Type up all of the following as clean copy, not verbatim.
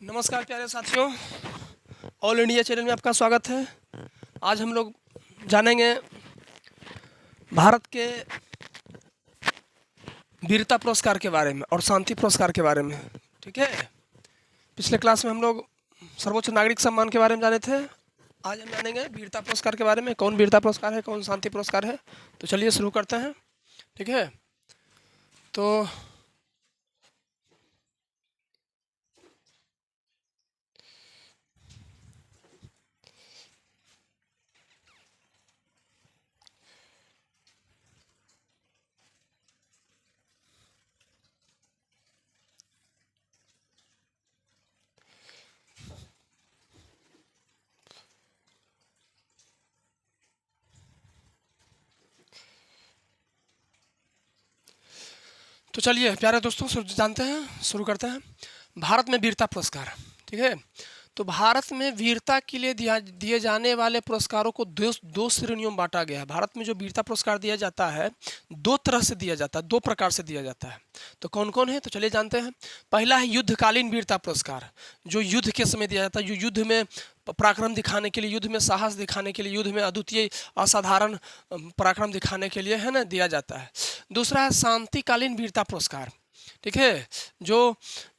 नमस्कार प्यारे साथियों, ऑल इंडिया चैनल में आपका स्वागत है। आज हम लोग जानेंगे भारत के वीरता पुरस्कार के बारे में और शांति पुरस्कार के बारे में। ठीक है, पिछले क्लास में हम लोग सर्वोच्च नागरिक सम्मान के बारे में जाने थे। आज हम जानेंगे वीरता पुरस्कार के बारे में, कौन वीरता पुरस्कार है, कौन शांति पुरस्कार है। तो चलिए शुरू करते हैं। ठीक है, तो चलिए प्यारे दोस्तों, जानते हैं, शुरू करते हैं। भारत में वीरता पुरस्कार। ठीक है, तो भारत में वीरता के लिए दिए जाने वाले पुरस्कारों को दो श्रेणियों में बांटा गया है। भारत में जो वीरता पुरस्कार दिया जाता है दो तरह से दिया जाता है, दो प्रकार से दिया जाता है। तो कौन कौन है, तो चलिए जानते हैं। पहला है युद्धकालीन वीरता पुरस्कार, जो युद्ध के समय दिया जाता है, जो युद्ध में पराक्रम दिखाने के लिए, युद्ध में साहस दिखाने के लिए, युद्ध में अद्वितीय असाधारण पराक्रम दिखाने के लिए है ना, दिया जाता है। दूसरा है शांतिकालीन वीरता पुरस्कार। ठीक है, जो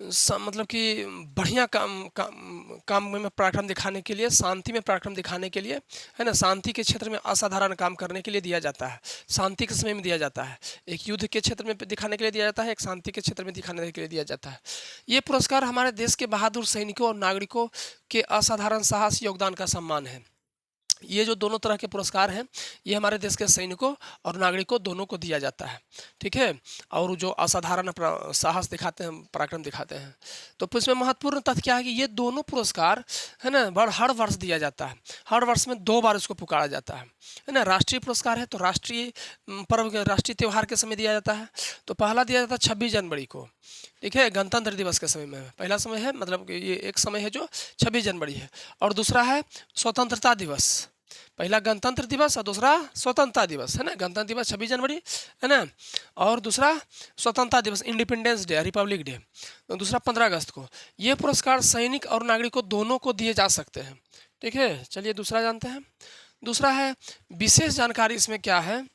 मतलब कि बढ़िया काम में पराक्रम दिखाने के लिए, शांति में पराक्रम दिखाने के लिए, है ना, शांति के क्षेत्र में असाधारण काम करने के लिए दिया जाता है। शांति के समय में दिया जाता है, एक युद्ध के क्षेत्र में दिखाने के लिए दिया जाता है, एक शांति के क्षेत्र में दिखाने के लिए दिया जाता है। ये पुरस्कार हमारे देश के बहादुर सैनिकों और नागरिकों के असाधारण साहस योगदान का सम्मान है। ये जो दोनों तरह के पुरस्कार हैं, ये हमारे देश के सैनिकों और नागरिकों दोनों को दिया जाता है। ठीक है, और जो असाधारण साहस दिखाते हैं, पराक्रम दिखाते हैं। तो इसमें महत्वपूर्ण तथ्य क्या है कि ये दोनों पुरस्कार है ना, हर वर्ष दिया जाता है। हर वर्ष में 2 बार इसको पुकारा जाता है ना। राष्ट्रीय पुरस्कार है तो राष्ट्रीय पर्व, राष्ट्रीय त्यौहार के समय दिया जाता है। तो पहला दिया जाता है 26 जनवरी को। ठीक है, गणतंत्र दिवस के समय में पहला समय है, मतलब ये एक समय है जो 26 जनवरी है। और दूसरा है स्वतंत्रता दिवस। पहला गणतंत्र दिवस और दूसरा स्वतंत्रता दिवस, है ना। गणतंत्र दिवस 26 जनवरी है ना, और दूसरा स्वतंत्रता दिवस, इंडिपेंडेंस डे, रिपब्लिक डे, दूसरा 15 अगस्त को। ये पुरस्कार सैनिक और नागरिकों दोनों को दिए जा सकते हैं। ठीक है, चलिए दूसरा जानते हैं। दूसरा है विशेष जानकारी, इसमें क्या है,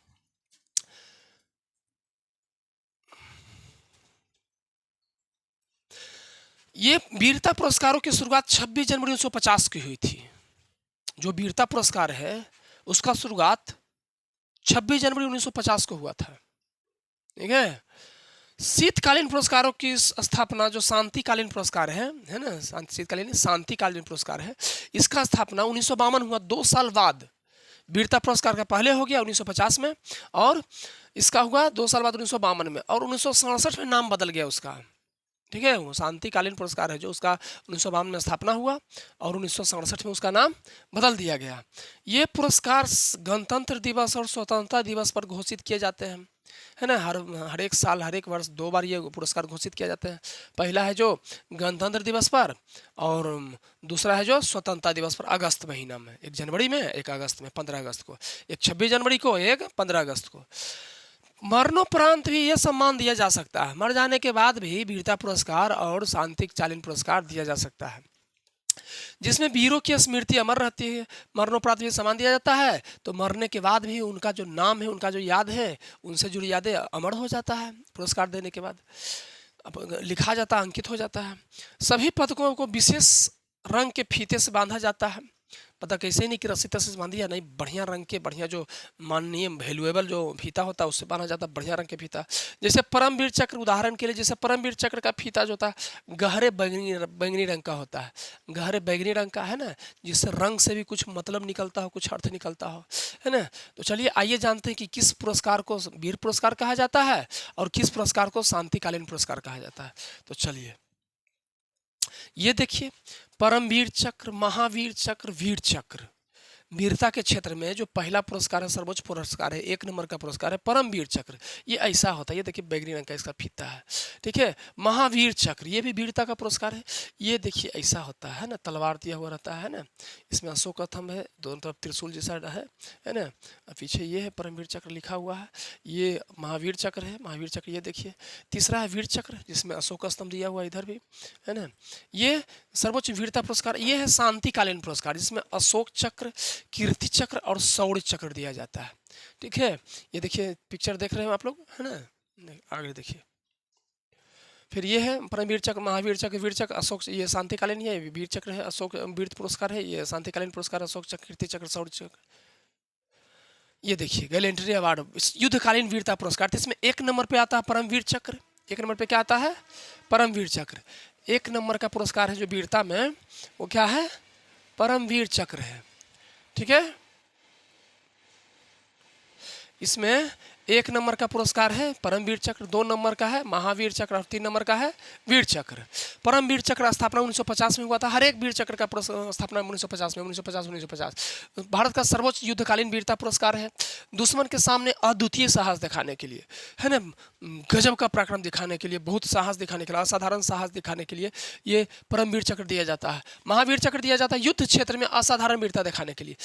ये वीरता पुरस्कारों की शुरुआत 26 जनवरी 1950 की हुई थी। जो वीरता पुरस्कार है उसका शुरुआत 26 जनवरी 1950 को हुआ था। ठीक है, शीतकालीन पुरस्कारों की स्थापना, जो शांतिकालीन पुरस्कार है ना, शांतिकालीन पुरस्कार है, इसका स्थापना 1952 हुआ, 2 साल बाद। वीरता पुरस्कार का पहले हो गया 1950 में, और इसका हुआ 2 साल बाद 1952 में, और 1967 में नाम बदल गया उसका। ठीक है, वो शांतिकालीन पुरस्कार है जो उसका 1952 में स्थापना हुआ और 1967 में उसका नाम बदल दिया गया। ये पुरस्कार गणतंत्र दिवस और स्वतंत्रता दिवस पर घोषित किए जाते हैं, है ना। हर एक साल, हर एक वर्ष 2 बार ये पुरस्कार घोषित किए जाते हैं। पहला है जो गणतंत्र दिवस पर, और दूसरा है जो स्वतंत्रता दिवस पर, अगस्त महीना में, एक जनवरी में, एक अगस्त में, 15 अगस्त को, एक 26 जनवरी को, एक 15 अगस्त को। मरणोपरांत भी यह सम्मान दिया जा सकता है। मर जाने के बाद भी वीरता पुरस्कार और शांतिकालीन पुरस्कार दिया जा सकता है, जिसमें वीरों की स्मृति अमर रहती है। मरणोपरांत भी सम्मान दिया जाता है, तो मरने के बाद भी उनका जो नाम है, उनका जो याद है, उनसे जुड़ी यादें अमर हो जाता है। पुरस्कार देने के बाद लिखा जाता है, अंकित हो जाता है। सभी पदकों को विशेष रंग के फीते से बांधा जाता है। पता कैसे नहीं कि रस्सी तस्सी बांधी या नहीं, बढ़िया रंग के, बढ़िया जो माननीय वैल्यूएबल जो फीता होता है उससे बांधा जाता है, बढ़िया रंग के फीता। जैसे परमवीर चक्र, उदाहरण के लिए, जैसे परमवीर चक्र का फीता जो होता है गहरे बैंगनी रंग का होता है, गहरे बैंगनी रंग का, है ना, जिससे रंग से भी कुछ मतलब निकलता हो, कुछ अर्थ निकलता हो, है ना। तो चलिए आइए जानते हैं कि किस पुरस्कार को वीर पुरस्कार कहा जाता है और किस पुरस्कार को शांतिकालीन पुरस्कार कहा जाता है। तो चलिए ये देखिए, परमवीर चक्र, महावीर चक्र, वीर चक्र। वीरता के क्षेत्र में जो पहला पुरस्कार है, सर्वोच्च पुरस्कार है, 1 नंबर का पुरस्कार है परमवीर चक्र। ये ऐसा होता है, ये देखिए बैगनी रंग का इसका फीता है, ठीक है। महावीर चक्र ये भी वीरता का पुरस्कार है। ये देखिए ऐसा होता है ना, तलवार दिया हुआ रहता है ना, इसमें अशोक का थंब है, दोनों तरफ त्रिशूल जैसा है ना, पीछे ये है परमवीर चक्र लिखा हुआ है। ये महावीर चक्र है, महावीर चक्र ये देखिए। तीसरा है वीर चक्र, जिसमें अशोक का स्तंभ दिया हुआ इधर भी है ना। ये सर्वोच्च वीरता पुरस्कार। ये है शांतिकालीन पुरस्कार, जिसमें अशोक चक्र, कीर्ति चक्र और शौर्य चक्र दिया जाता है, ठीक है। ये देखिए पिक्चर देख रहे हो आप लोग, है ना, आगे देखिए। फिर ये है परमवीर चक्र, महावीर चक्र, वीर चक्र, अशोक, ये शांतिकालीन, ये वीर चक्र है, अशोक वीर पुरस्कार है, ये शांतिकालीन पुरस्कार, अशोक चक्र, कीर्ति चक्र, शौर्य चक्र। ये देखिए गैलेंट्री अवार्ड, युद्धकालीन वीरता पुरस्कार। तो इसमें 1 नंबर पे आता है परमवीर चक्र। 1 नंबर पे क्या आता है? परमवीर चक्र। 1 नंबर का पुरस्कार है जो वीरता में, वो क्या है? परमवीर चक्र है, ठीक है। इसमें 1 नंबर का पुरस्कार है परमवीर चक्र, 2 नंबर का है महावीर चक्र और 3 नंबर का है वीर चक्र। परमवीर चक्र स्थापना 1950 में हुआ था। हर एक वीर चक्र का स्थापना 1950 में, 1950 भारत का सर्वोच्च युद्धकालीन वीरता पुरस्कार है। दुश्मन के सामने अद्वितीय साहस दिखाने के लिए, है ना, गजब का पराक्रम दिखाने के लिए, बहुत साहस दिखाने के लिए, असाधारण साहस दिखाने के लिए ये परमवीर चक्र दिया जाता है। महावीर चक्र दिया जाता है युद्ध क्षेत्र में असाधारण वीरता दिखाने के लिए,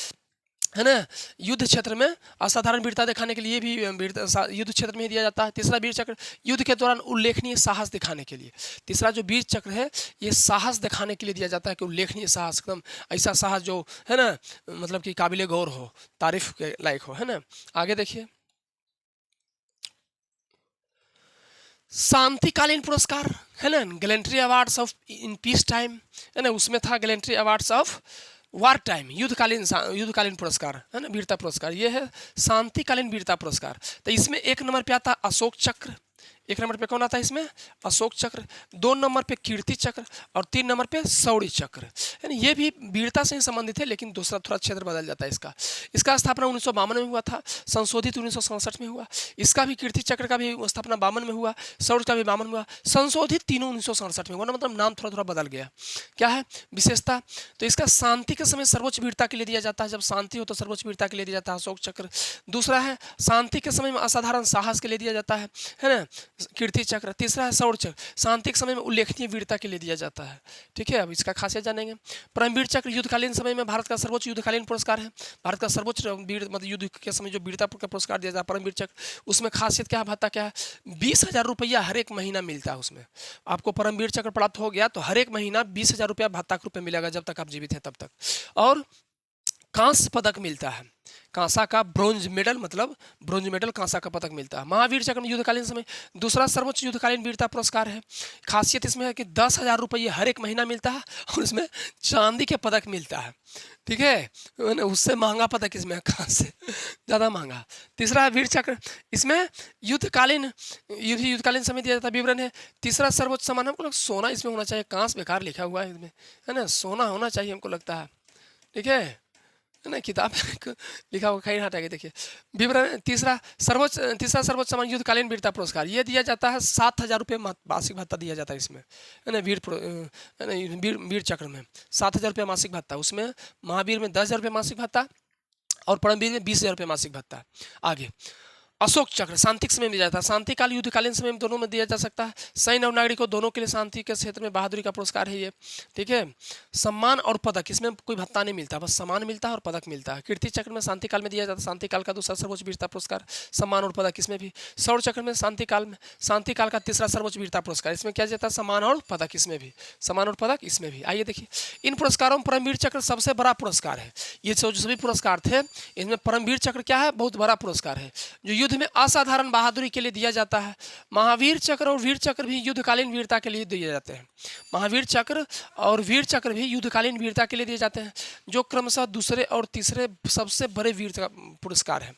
है ना, युद्ध क्षेत्र में असाधारण वीरता दिखाने के लिए भी युद्ध क्षेत्र में दिया जाता है। तीसरा वीर चक्र युद्ध के दौरान उल्लेखनीय साहस दिखाने के लिए। तीसरा जो वीर चक्र है ये साहस दिखाने के लिए दिया जाता है कि उल्लेखनीय साहस, एकदम ऐसा साहस जो है ना, मतलब कि काबिले गौर हो, तारीफ के लायक हो, है ना। आगे देखिए शांतिकालीन पुरस्कार, है ना, gallantry awards of in peace time, है ना, उसमें था gallantry awards of war time, युद्धकालीन पुरस्कार, है ना, वीरता पुरस्कार। ये है शांतिकालीन वीरता पुरस्कार। तो इसमें 1 नंबर पे आता अशोक चक्र। 1 नंबर पे कौन आता है इसमें? अशोक चक्र। 2 नंबर पे कीर्ति चक्र और 3 नंबर पे शौर्य चक्र, है ना। ये भी वीरता से ही संबंधित है, लेकिन दूसरा थोड़ा क्षेत्र बदल जाता है इसका। इसका स्थापना 1952 में हुआ था, संशोधित 1967 में हुआ। इसका भी कीर्ति चक्र का भी स्थापना 52 में हुआ, शौर्य का भी 52 में हुआ, संशोधित तीनों 1967 में हुआ ना, मतलब नाम थोड़ा थोड़ा बदल गया। क्या है विशेषता? तो इसका शांति के समय सर्वोच्च वीरता के लिए दिया जाता है, जब शांति हो तो सर्वोच्च वीरता के लिए दिया जाता है अशोक चक्र। दूसरा है शांति के समय में असाधारण साहस के लिए दिया जाता है ना, कीर्ति चक्र। तीसरा है शौर्य चक्र, शांति के समय में उल्लेखनीय वीरता के लिए दिया जाता है, ठीक है। अब इसका खासियत जानेंगे। परमवीर चक्र युद्धकालीन समय में भारत का सर्वोच्च युद्धकालीन पुरस्कार है। भारत का सर्वोच्च वीर मतलब युद्ध के समय जो वीरता का पुरस्कार दिया जाता है परमवीर चक्र, उसमें खासियत क्या है, भत्ता क्या है? 20,000 रुपया हर एक महीना मिलता है। उसमें आपको परमवीर चक्र प्राप्त हो गया तो हर एक महीना 20,000 रुपया भत्ता के रूप में मिलेगा, जब तक आप जीवित हैं तब तक। और कांस्य पदक मिलता है, कांसा का ब्रोंज मेडल, मतलब ब्रोंज मेडल कांसा का पदक मिलता है। महावीर चक्र युद्धकालीन समय दूसरा सर्वोच्च युद्धकालीन वीरता पुरस्कार है। खासियत इसमें है कि 10,000 रुपये हर एक महीना मिलता है और इसमें चांदी के पदक मिलता है, ठीक है। उससे महंगा पदक इसमें है, कहाँ से ज़्यादा महंगा। तीसरा है वीर चक्र, इसमें युद्धकालीन समय दिया जाता है, विवरण है। तीसरा सर्वोच्च सम्मान, हमको सोना इसमें होना चाहिए, कांस बेकार लिखा हुआ है इसमें, है ना, सोना होना चाहिए हमको लगता है, ठीक है ना, किताब लिखा हुआ खैर हटा के देखिए विवरण। तीसरा सर्वोच्च सम्मान युद्धकालीन वीरता पुरस्कार, ये दिया जाता है 7,000 रुपये मासिक भत्ता दिया जाता है इसमें, है ना, वीर चक्र में 7,000 रुपये मासिक भत्ता। उसमें महावीर में 10,000 रुपये मासिक भत्ता और परमवीर में 20,000 रुपये मासिक भत्ता। आगे अशोक चक्र शांति समय में दिया जाता है, शांतिकाल युद्धकालीन समय में दोनों में दिया जा सकता है। सैन्य और नागरिकों दोनों के लिए शांति के क्षेत्र में बहादुरी का पुरस्कार है ये, ठीक है। सम्मान और पदक, इसमें कोई भत्ता नहीं मिलता, बस सम्मान मिलता है और पदक मिलता है। कीर्ति चक्र में शांतिकाल में दिया जाता है, शांतिकाल का दूसरा सर्वोच्च वीरता पुरस्कार, सम्मान और पदक इसमें भी। शौर्य चक्र में शांतिकाल का तीसरा सर्वोच्च वीरता पुरस्कार, इसमें क्या जाता है, सम्मान और पदक, इसमें भी सम्मान और पदक इसमें भी। आइए देखिए इन पुरस्कारों में परमवीर चक्र सबसे बड़ा पुरस्कार है। ये जो सभी पुरस्कार थे इनमें परमवीर चक्र क्या है, बहुत बड़ा पुरस्कार है, जो युद्ध में असाधारण बहादुरी के लिए दिया जाता है। महावीर चक्र और वीर चक्र भी युद्धकालीन वीरता के लिए दिए जाते हैं। महावीर चक्र और वीर चक्र भी युद्धकालीन वीरता के लिए दिए जाते हैं, जो क्रमशः दूसरे और तीसरे सबसे बड़े वीरता पुरस्कार हैं,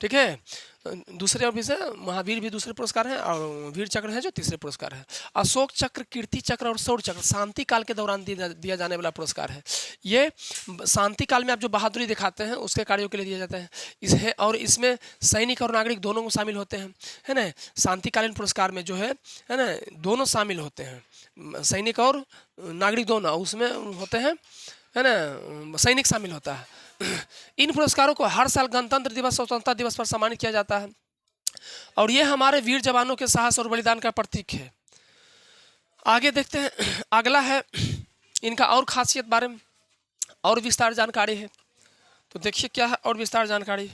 ठीक है। दूसरे और महावीर भी दूसरे पुरस्कार हैं और वीर चक्र है जो तीसरे पुरस्कार है। अशोक चक्र, कीर्ति चक्र और शौर्य चक्र शांति काल के दौरान दिया जाने वाला पुरस्कार है। ये शांति काल में आप जो बहादुरी दिखाते हैं उसके कार्यों के लिए दिए जाते हैं। और इसमें सैनिक और नागरिक दोनों को शामिल होते हैं, है ना। शांतिकालीन पुरस्कार में जो है ना, दोनों शामिल होते हैं, सैनिक और नागरिक दोनों उसमें होते हैं, है ना। सैनिक शामिल होता है, इन पुरस्कारों को हर साल गणतंत्र दिवस, स्वतंत्रता दिवस पर सम्मानित किया जाता है और ये हमारे वीर जवानों के साहस और बलिदान का प्रतीक है। आगे देखते हैं, अगला है इनका और खासियत बारे में और विस्तार जानकारी है। तो देखिए क्या है और विस्तार जानकारी।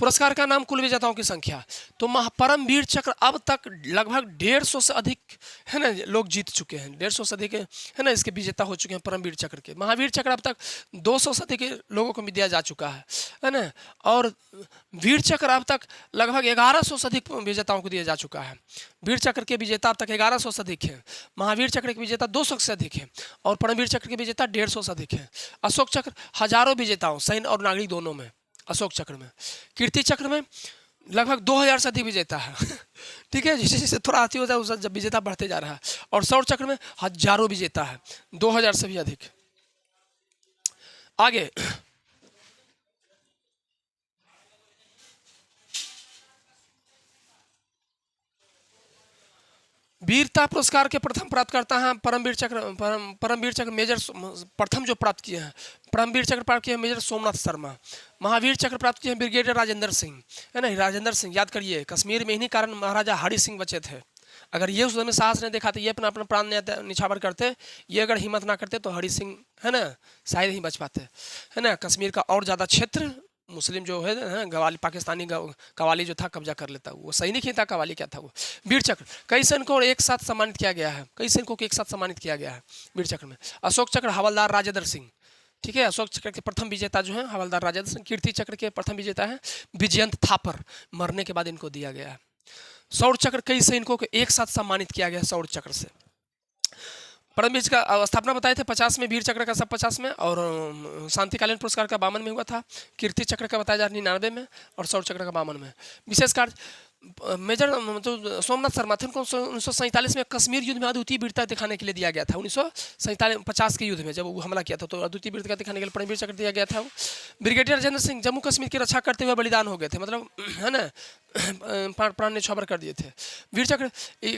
पुरस्कार का नाम, कुल विजेताओं की संख्या। तो परमवीर चक्र अब तक लगभग 150 से अधिक है ना लोग जीत चुके हैं, 150 से अधिक है ना इसके विजेता हो चुके हैं परमवीर चक्र के। महावीर चक्र अब तक 200 से अधिक लोगों को दिया जा चुका है ना। और वीर चक्र अब तक लगभग 1100 से अधिक विजेताओं को दिया जा चुका है। वीर चक्र के विजेता अब तक 1100 से अधिक है, महावीर चक्र के विजेता 200 से अधिक है और परमवीर चक्र के विजेता 150 से अधिक है। अशोक चक्र हजारों विजेताओं, सैन्य और नागरिक दोनों में अशोक चक्र में। कीर्ति चक्र में लगभग 2000 से अधिक विजेता है ठीक है, जैसे जैसे थोड़ा आती होता है उस जब विजेता बढ़ते जा रहा है। और शौर्य चक्र में हजारों विजेता है, 2000 से भी अधिक। आगे वीरता पुरस्कार के प्रथम प्राप्तकर्ता हैं परमवीर चक्र मेजर प्रथम जो प्राप्त किए हैं परमवीर चक्र प्राप्त किए हैं मेजर सोमनाथ शर्मा। महावीर चक्र प्राप्त किए हैं ब्रिगेडियर राजेंद्र सिंह, है ना। राजेंद्र सिंह याद करिए, कश्मीर में इन्हीं कारण महाराजा हरि सिंह बचे थे। अगर ये उस समय साहस नहीं दिखाते, ये अपना अपना प्राण निछावर करते, ये अगर हिम्मत ना करते तो हरि सिंह है ना शायद ही बच पाते, है ना। कश्मीर का और ज़्यादा क्षेत्र मुस्लिम जो है गवाली, पाकिस्तानी कवाली जो था कब्जा कर लेता। वो सैनिक ही था, कवाली क्या था वो। वीर चक्र कई सैनिकों को एक साथ सम्मानित किया गया है, कई सैनिकों को एक साथ सम्मानित किया गया है वीर चक्र में। अशोक चक्र हवलदार राजेंद्र सिंह, ठीक है, अशोक चक्र के प्रथम विजेता जो है हवलदार राजेंद्र सिंह। कीर्ति चक्र के प्रथम विजेता है विजयंत थापर, मरने के बाद इनको दिया गया है। शौर्य चक्र कई सैनिकों को एक साथ सम्मानित किया गया शौर्य चक्र से। परमवीर का स्थापना बताए थे 50 में, वीर चक्र का सब 50 में और शांतिकालीन पुरस्कार का 52 में हुआ था। कीर्ति चक्र का बताया जा रहा 99 में और शौर्य चक्र का 52 में। विशेष कार्य मेजर जो सोमनाथ शर्मा थे उनको 1947 में कश्मीर युद्ध में अद्वितीय वीरता दिखाने के लिए दिया गया था। 1947 के युद्ध में जब वो हमला किया था तो अद्वितीय वीरता दिखाने के लिए परमवीर चक्र दिया गया था। ब्रिगेडियर राजेंद्र सिंह जम्मू कश्मीर की रक्षा करते हुए बलिदान हो गए थे, मतलब है ना प्राण न्यौछावर कर दिए थे। वीर चक्र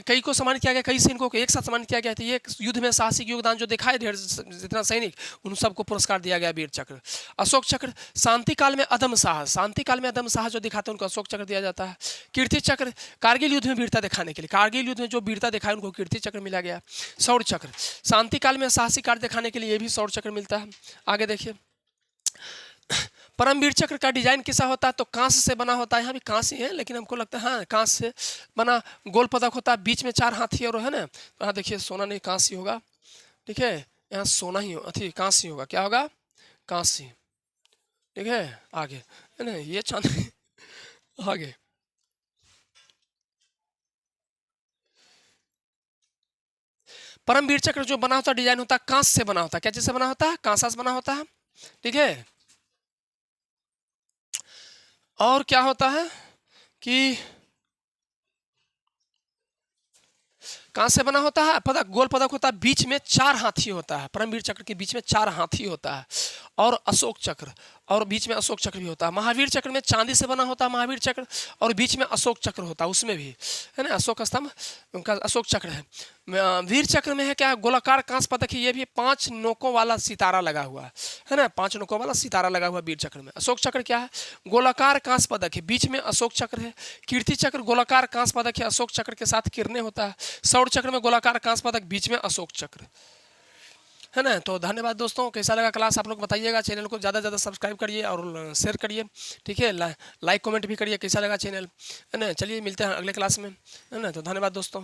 कई को सम्मानित किया गया, कई सैनिकों को एक साथ सम्मानित किया गया था। ये युद्ध में साहसिक योगदान जो दिखाए ढेर जितना सैनिक, उन सबको पुरस्कार दिया गया वीर चक्र। अशोक चक्र शांति काल में अदम साहस, शांति काल में अदम साहस जो दिखाते हैं उनको अशोक चक्र दिया जाता है। कीर्ति चक्र कारगिल युद्ध में वीरता दिखाने के लिए, कारगिल युद्ध में जो वीरता दिखाए उनको कीर्ति चक्र मिला गया। शौर्य चक्र शांति काल में साहसिक कार्य दिखाने के लिए भी शौर्य चक्र मिलता है। आगे देखिए, परमवीर चक्र का डिजाइन कैसा होता है तो कांस्य से बना होता है। यहाँ भी कांस्य है लेकिन हमको लगता है हाँ कांस्य से बना गोल पदक होता है, बीच में 4 हाथी और है ना। तो यहाँ देखिए सोना नहीं कांस्य होगा, ठीक है, यहाँ सोना ही अथी कांस्य होगा, क्या होगा कांस्य, ठीक है। आगे है ना ये चांदी आगे परमवीर चक्र जो बना होता है डिजाइन होता है कांस्य से बना होता है। क्या चीज से बना होता है? कांसा से बना होता है, ठीक है। और क्या होता है कि कहाँ से बना होता है पदक, गोल पदक होता है, बीच में 4 हाथी होता है। परमवीर चक्र के बीच में 4 हाथी होता है और अशोक चक्र और बीच में अशोक चक्र भी होता है। महावीर चक्र में चांदी से बना होता है महावीर चक्र और बीच में अशोक चक्र होता है, उसमें भी है ना अशोक स्तंभ उनका अशोक चक्र है। वीर चक्र में है क्या गोलाकार कांस्य पदक है, ये भी 5 नोकों वाला सितारा लगा हुआ है ना, 5 नोकों वाला सितारा लगा हुआ वीर चक्र में। अशोक चक्र क्या है गोलाकार कांस्य पदक है, बीच में अशोक चक्र है। कीर्ति चक्र गोलाकार कांस्य पदक है, अशोक चक्र के साथ किरणें होता है। शौर्य चक्र में गोलाकार कांस्य पदक, बीच में अशोक चक्र, है ना। तो धन्यवाद दोस्तों, कैसा लगा क्लास आप लोग बताइएगा। चैनल को ज़्यादा से ज़्यादा सब्सक्राइब करिए और शेयर करिए, ठीक है। लाइक कमेंट भी करिए कैसा लगा चैनल, है ना। चलिए मिलते हैं अगले क्लास में, है ना। तो धन्यवाद दोस्तों।